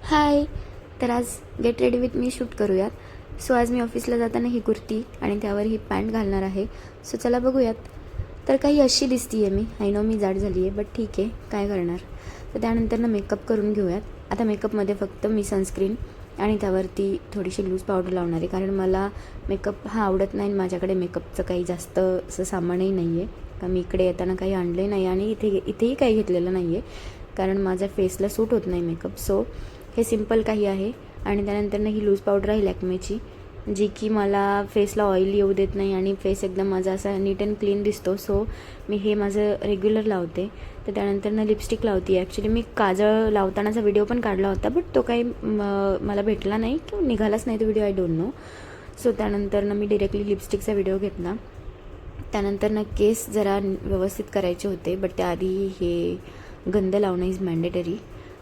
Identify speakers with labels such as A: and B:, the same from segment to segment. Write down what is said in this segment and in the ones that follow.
A: हाय. तर आज get ready with me shoot करूयात. सो आज मी ऑफिसला जाताना ही कुर्ती आणि त्यावर ही पॅन्ट घालणार आहे. सो चला बघूयात. तर काही अशी दिसती आहे मी. आय नो मी जाड झाली आहे, बट ठीक आहे, काय करणार. तर त्यानंतर मेकअप करून घेऊयात. आता मेकअपमध्ये फक्त मी सनस्क्रीन आणि त्यावरती थोडीशी लूज पावडर लावणार आहे, कारण मला मेकअप हा आवडत नाही. माझ्याकडे मेकअपचं काही जास्त असं सामानही नाही आहे, का मी इकडे येताना काही आणले नाही आणि इथेही काही घेतलेलं नाही आहे, कारण माझ्या फेसला सूट होत नाही मेकअप. सो हे सिंपल काही आहे. आणि त्यानंतर ही लूज पावडर आहे लॅक्मेची, जी की मला फेसला ऑइल येऊ देत नाही आणि फेस एकदम माझा असा नीट अँड क्लीन दिसतो. सो मी हे माझं रेग्युलर लावते. तर त्यानंतर लिपस्टिक लावते. ॲक्च्युली मी काजळ लावतानाचा व्हिडिओ पण काढला होता, बट तो काही मला भेटला नाही किंवा निघालाच नाही तो video, I don't know. So त्यानंतर मी डिरेक्टली लिपस्टिकचा व्हिडिओ घेतला. त्यानंतर केस जरा व्यवस्थित करायचे होते, बट त्याआधी हे गंध लावणं इज मॅन्डेटरी.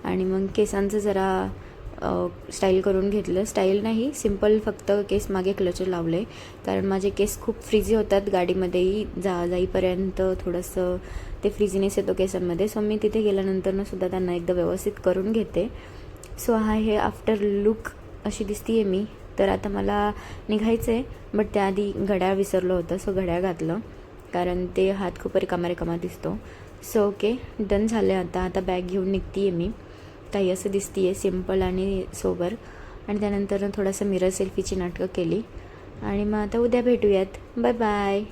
A: आणि मग केसांचं जरा स्टाईल करून घेतलं. स्टाईल नाही, सिम्पल फक्त केस मागे क्लचर लावले, कारण माझे केस खूप फ्रिझी होतात. गाडीमध्येही जाईपर्यंत थोडंसं ते फ्रिझीनेस येतो केसांमध्ये. सो मी तिथे गेल्यानंतर सुद्धा त्यांना एकदा व्यवस्थित करून घेते. सो हा हे आफ्टर लुक अशी दिसती आहे मी. तर आता मला निघायचं आहे, बट त्याआधी घड्याळ विसरलं होतं. सो घड्याळ घातलं, कारण ते हात खूप रिकामा दिसतो. सो ओके, डन झालं आहे. आता बॅग घेऊन निघते आहे मी. काही असं दिसती आहे, सिम्पल आणि सोबर. आणि त्यानंतर थोडंसं मिरर सेल्फीची नाटकं केली. आणि मग आता उद्या भेटूयात. Bye bye.